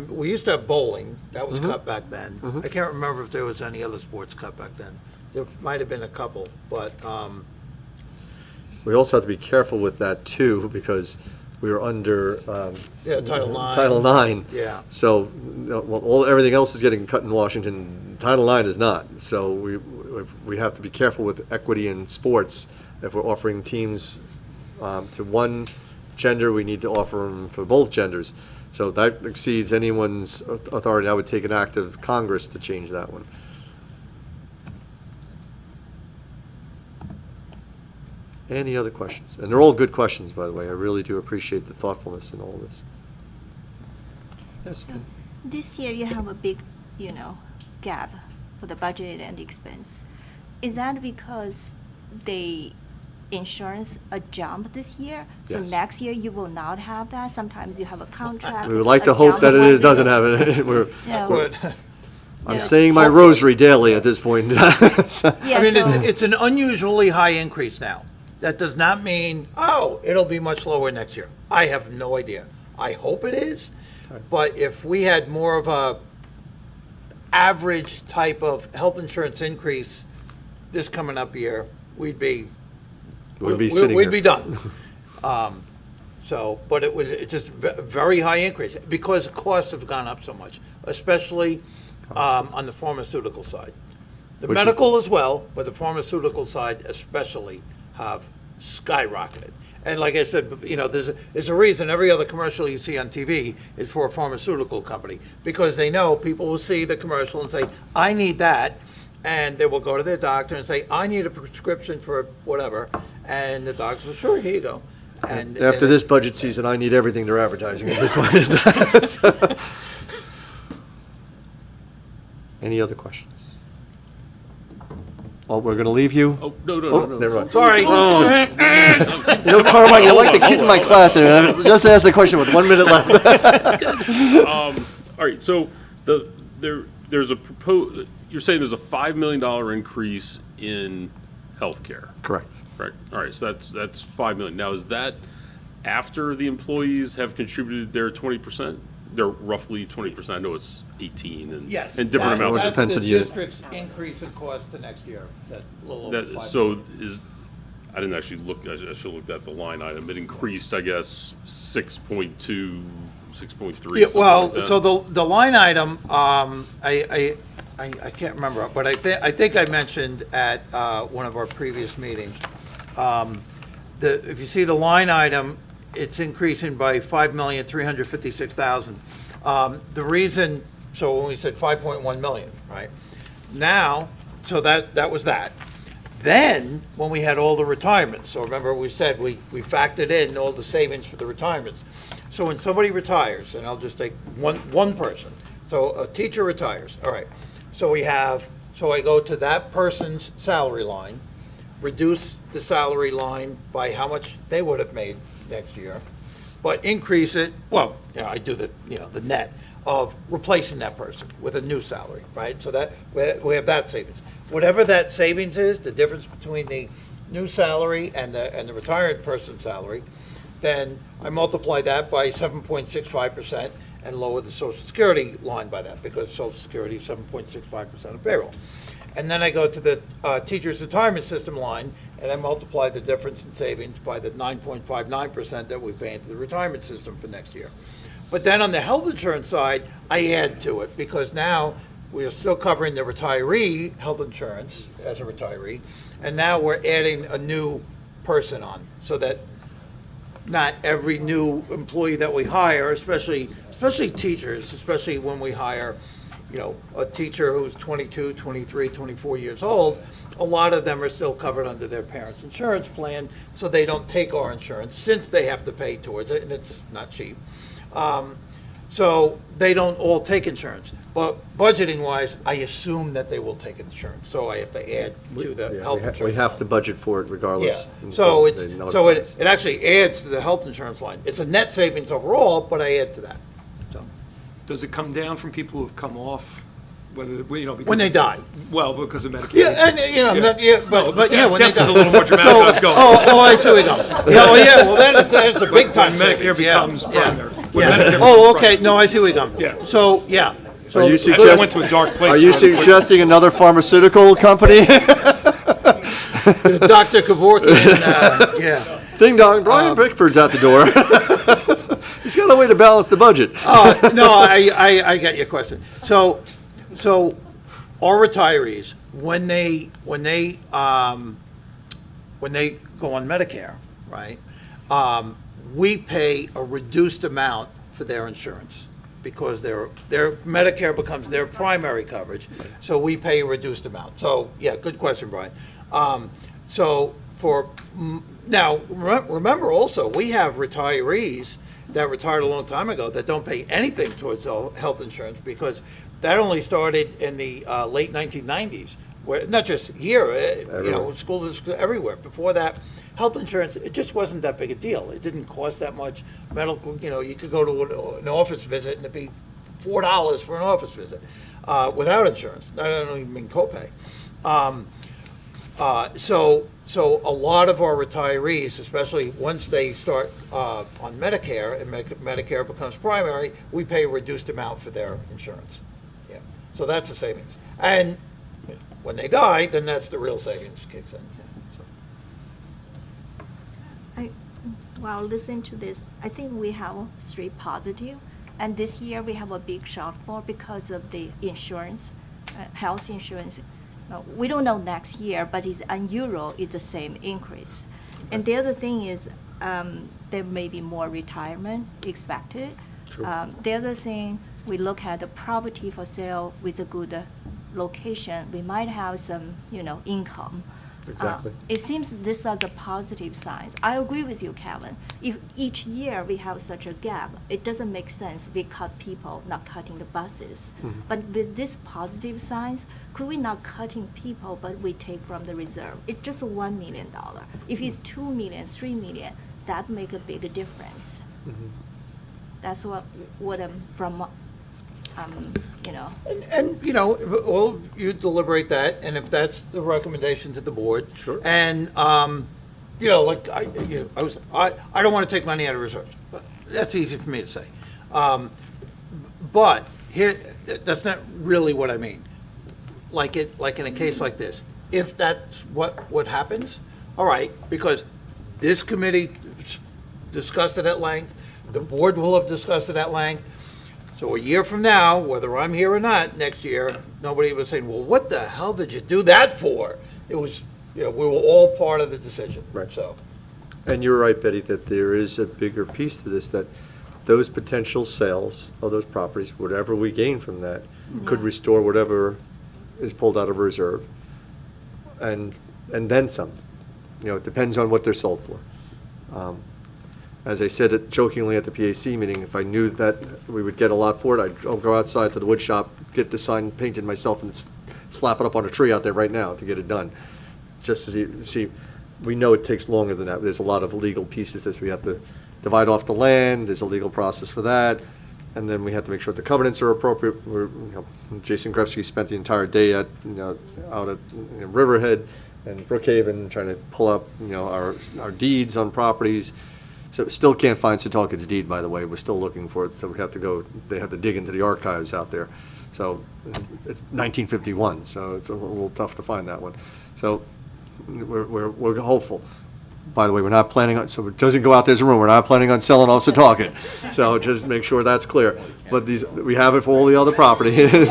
we used to have bowling, that was cut back then. I can't remember if there was any other sports cut back then. There might have been a couple, but, We also have to be careful with that too, because we were under yeah, Title IX. Title IX. Yeah. So, everything else is getting cut in Washington, Title IX is not. So we have to be careful with equity in sports. If we're offering teams to one gender, we need to offer them for both genders. So that exceeds anyone's authority. I would take an act of Congress to change that one. Any other questions? And they're all good questions, by the way. I really do appreciate the thoughtfulness in all this. Yes, Ken? This year you have a big, gap for the budget and expense. Is that because the insurance a jump this year? So Yes. next year you will not have that? Sometimes you have a contract. We would like to a hope jump that one doesn't year. have it. Good. I'm Yeah. saying my rosary daily at this point. Yeah, I mean, so- it's an unusually high increase now. That does not mean, it'll be much lower next year. I have no idea. I hope it is, but if we had more of a average type of health insurance increase this coming up year, we'd be sitting we'd here. be done. But it's just very high increase because costs have gone up so much, especially on the pharmaceutical side. The Which is- medical as well, but the pharmaceutical side especially have skyrocketed. And like I said, there's a reason every other commercial you see on TV is for a pharmaceutical company, because they know people will see the commercial and say, I need that, and they will go to their doctor and say, I need a prescription for whatever, and the doctor will, sure, here you go. And After this budget season, I need everything they're advertising at this point. Any other questions? Oh, we're going to leave you? Oh, no, Never mind. Sorry. Carmine, you're like the kid in my class. Just ask the question with 1 minute left. All right, so there's a you're saying there's a $5 million increase in healthcare, Correct. right? All right, so that's $5 million. Now, is that after the employees have contributed their 20%? They're roughly 20%. I know it's 18 and Yes. and different that- amounts. It depends That's on the the unit. district's increase in cost to next year, that little over That, 5. so I didn't actually look, I should have looked at the line item. It increased, I guess, 6.2, 6.3. Yeah, something well, like that. so the line item, I can't remember, but I think I mentioned at one of our previous meetings, if you see the line item, it's increasing by $5,356,000. The reason, so when we said 5.1 million, right? Now, so that was that. Then, when we had all the retirements, so remember we said we factored in all the savings for the retirements. So when somebody retires, and I'll just take one person, so a teacher retires, all right. So I go to that person's salary line, reduce the salary line by how much they would have made next year, but increase it, well, I do the net of replacing that person with a new salary, right? So that, we have that savings. Whatever that savings is, the difference between the new salary and the retired person's salary, then I multiply that by 7.65% and lower the Social Security line by that, because Social Security is 7.65% of payroll. And then I go to the teacher's retirement system line, and I multiply the difference in savings by the 9.59% that we pay into the retirement system for next year. But then on the health insurance side, I add to it, because now we are still covering the retiree health insurance as a retiree, and now we're adding a new person on, so that not every new employee that we hire, especially teachers, especially when we hire, a teacher who's 22, 23, 24 years old, a lot of them are still covered under their parents' insurance plan, so they don't take our insurance, since they have to pay towards it, and it's not cheap. So they don't all take insurance. But budgeting-wise, I assume that they will take insurance, so I have to add to the health insurance. We have to budget for it regardless. Yeah, so They notify so us. it actually adds to the health insurance line. It's a net savings overall, but I add to that, so. Does it come down from people who have come off, whether, because... When they die. Well, because of Medicare. Yeah, and, but yeah, when they Death is die. a little more dramatic than I was going. I see where you're going. Well, that's a big time When savings, Medicare yeah, becomes yeah. primary. When Yeah. Medicare Oh, becomes okay, no, I see where you're going. Yeah. So, yeah. So Are you I went to a dark place. Are you for it. suggesting another pharmaceutical company? there's Dr. Kevorkian, yeah. Ding dong, Brian Bickford's out the door. He's got a way to balance the budget. No, I get your question. So our retirees, when they go on Medicare, right, we pay a reduced amount for their insurance, because their Medicare becomes their primary coverage, so we pay a reduced amount. So, yeah, good question, Brian. Now, remember also, we have retirees that retired a long time ago that don't pay anything towards health insurance, because that only started in the late 1990s, where, not just here, school districts everywhere. Before that, health insurance, it just wasn't that big a deal. It didn't cost that much medical, you could go to an office visit and it'd be $4 for an office visit without insurance. I don't even mean copay. So a lot of our retirees, especially once they start on Medicare and Medicare becomes primary, we pay a reduced amount for their insurance. Yeah, so that's a savings. And when they die, then that's the real savings kicks in. While listening to this, I think we have straight positive. And this year we have a big shortfall because of the insurance, health insurance. We don't know next year, but it's unusual, it's the same increase. And the other thing is there may be more retirement expected. The other thing, we look at the property for sale with a good location. We might have some, income. Exactly. It seems these are the positive signs. I agree with you, Kevin. If each year we have such a gap, it doesn't make sense we cut people, not cutting the buses. But with these positive signs, could we not cutting people, but we take from the reserve? It's just $1 million. If it's 2 million, 3 million, that make a big difference. That's what I'm from. And well, you deliberate that, and if that's the recommendation to the board. Sure. And, like, I don't want to take money out of reserves. But that's easy for me to say. But here, that's not really what I mean. Like in a case like this, if that's what happens, all right, because this committee discussed it at length, the board will have discussed it at length. So a year from now, whether I'm here or not next year, nobody was saying, well, what the hell did you do that for? It was, we were all part of the decision. Right. So, And you're right, Betty, that there is a bigger piece to this, that those potential sales of those properties, whatever we gain from that, could restore whatever is pulled out of reserve, and then some. You know, it depends on what they're sold for. As I said it jokingly at the PAC meeting, if I knew that we would get a lot for it, I'll go outside to the wood shop, get the sign painted myself, and slap it up on a tree out there right now to get it done. Just to see, we know it takes longer than that. There's a lot of legal pieces that we have to divide off the land, there's a legal process for that, and then we have to make sure the covenants are appropriate. Jason Grefsky spent the entire day out at Riverhead and Brookhaven trying to pull up, our deeds on properties. So still can't find Setauket deed, by the way. We're still looking for it, so we have to go, they have to dig into the archives out there. So it's 1951, so it's a little tough to find that one. So we're hopeful. By the way, we're not planning on, so it doesn't go out there as a rumor, we're not planning on selling off Setauket. So just make sure that's clear. But we have it for all the other properties.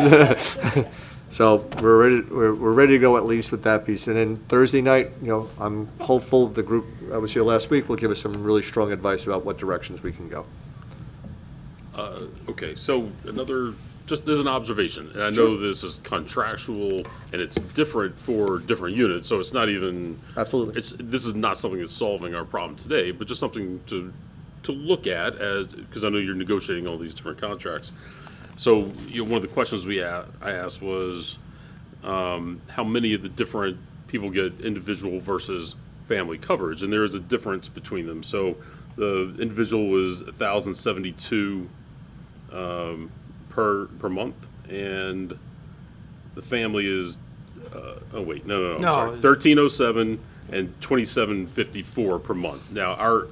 So we're ready to go at least with that piece. And then Thursday night, I'm hopeful the group that was here last week will give us some really strong advice about what directions we can go. Okay, so just as an observation, and I know this is contractual and it's different for different units, so it's not even. Absolutely. This is not something that's solving our problem today, but just something to look at because I know you're negotiating all these different contracts. So, one of the questions I asked was, how many of the different people get individual versus family coverage, and there is a difference between them. So, the individual was $1,072 per month, and the family is sorry, $1,307 and $2,754 per month. Now, our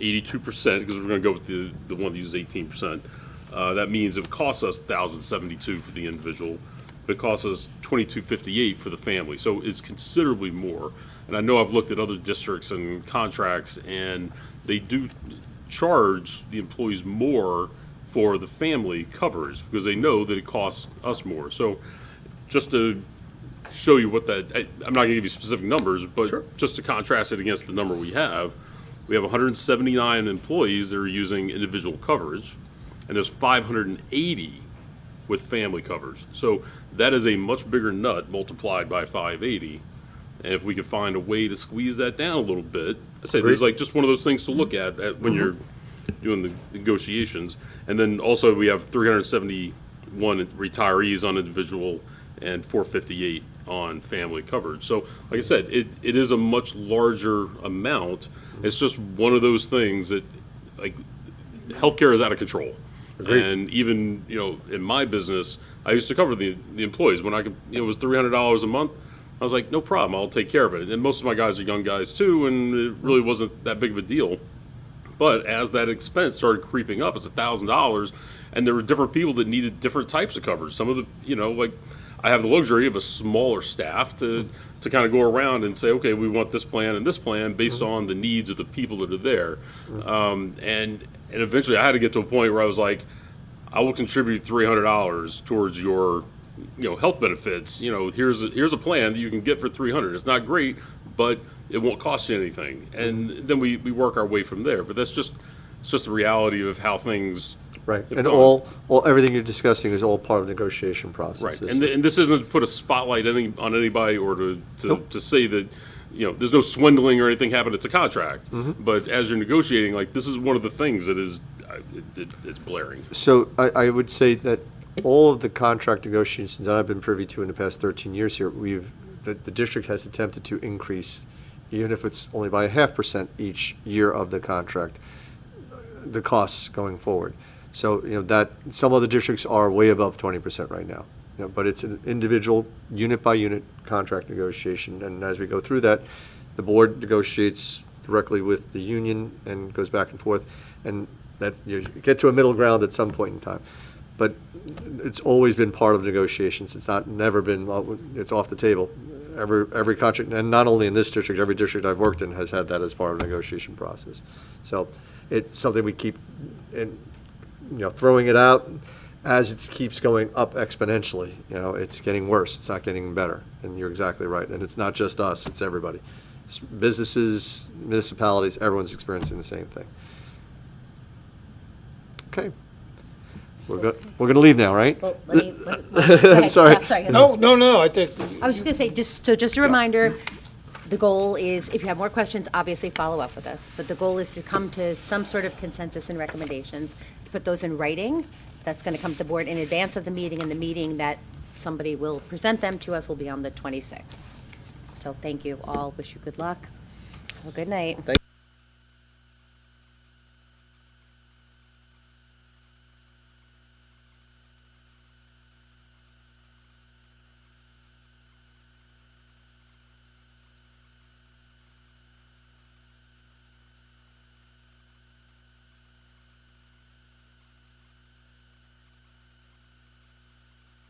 82%, because we're going to go with the one that uses 18%. That means it costs us $1,072 for the individual, but it costs us $2,258 for the family. So it's considerably more. And I know I've looked at other districts and contracts, and they do charge the employees more for the family coverage because they know that it costs us more. So just to show you what I'm not going to give you specific numbers, but just to contrast it against the number we have 179 employees that are using individual coverage. And there's 580 with family coverage. So that is a much bigger nut multiplied by 580. And if we could find a way to squeeze that down a little bit, I say this is like just one of those things to look at when you're doing the negotiations. And then also we have 371 retirees on individual and 458 on family coverage. So like I said, it is a much larger amount. It's just one of those things that healthcare is out of control. Agreed. And even, in my business, I used to cover the employees. When it was $300 a month, I was like, no problem, I'll take care of it. And most of my guys are young guys too, and it really wasn't that big of a deal. But as that expense started creeping up, it's $1,000, and there were different people that needed different types of coverage. Some of the, I have the luxury of a smaller staff to kind of go around and say, okay, we want this plan and this plan based on the needs of the people that are there. And eventually I had to get to a point where I was like, I will contribute $300 towards your, health benefits. Here's a plan that you can get for $300. It's not great, but it won't cost you anything. And then we work our way from there. But it's just the reality of how things. Right, and everything you're discussing is all part of the negotiation process. Right, and this isn't to put a spotlight on anybody or to say that, there's no swindling or anything happened. It's a contract. But as you're negotiating, this is one of the things that is, it's blaring. So I would say that all of the contract negotiations that I've been privy to in the past 13 years here, the district has attempted to increase, even if it's only by 0.5% each year of the contract, the costs going forward. So, that some of the districts are way above 20% right now. But it's an individual, unit-by-unit contract negotiation, and as we go through that, the board negotiates directly with the union and goes back and forth, and that you get to a middle ground at some point in time. But it's always been part of negotiations. It's never been, it's off the table. Every contract, and not only in this district, every district I've worked in has had that as part of the negotiation process. So it's something we keep throwing it out. As it keeps going up exponentially, it's getting worse. It's not getting better. And you're exactly right. And it's not just us, it's everybody. It's businesses, municipalities, everyone's experiencing the same thing. Okay. We're going to leave now, right? Well, let me, go ahead. Sorry. Yeah, sorry. No, I think, I was just going to say, just a reminder, the goal is, if you have more questions, obviously follow up with us. But the goal is to come to some sort of consensus and recommendations, to put those in writing. That's going to come to the board in advance of the meeting, and the meeting that somebody will present them to us will be on the 26th. So thank you all. Wish you good luck. Have a good night.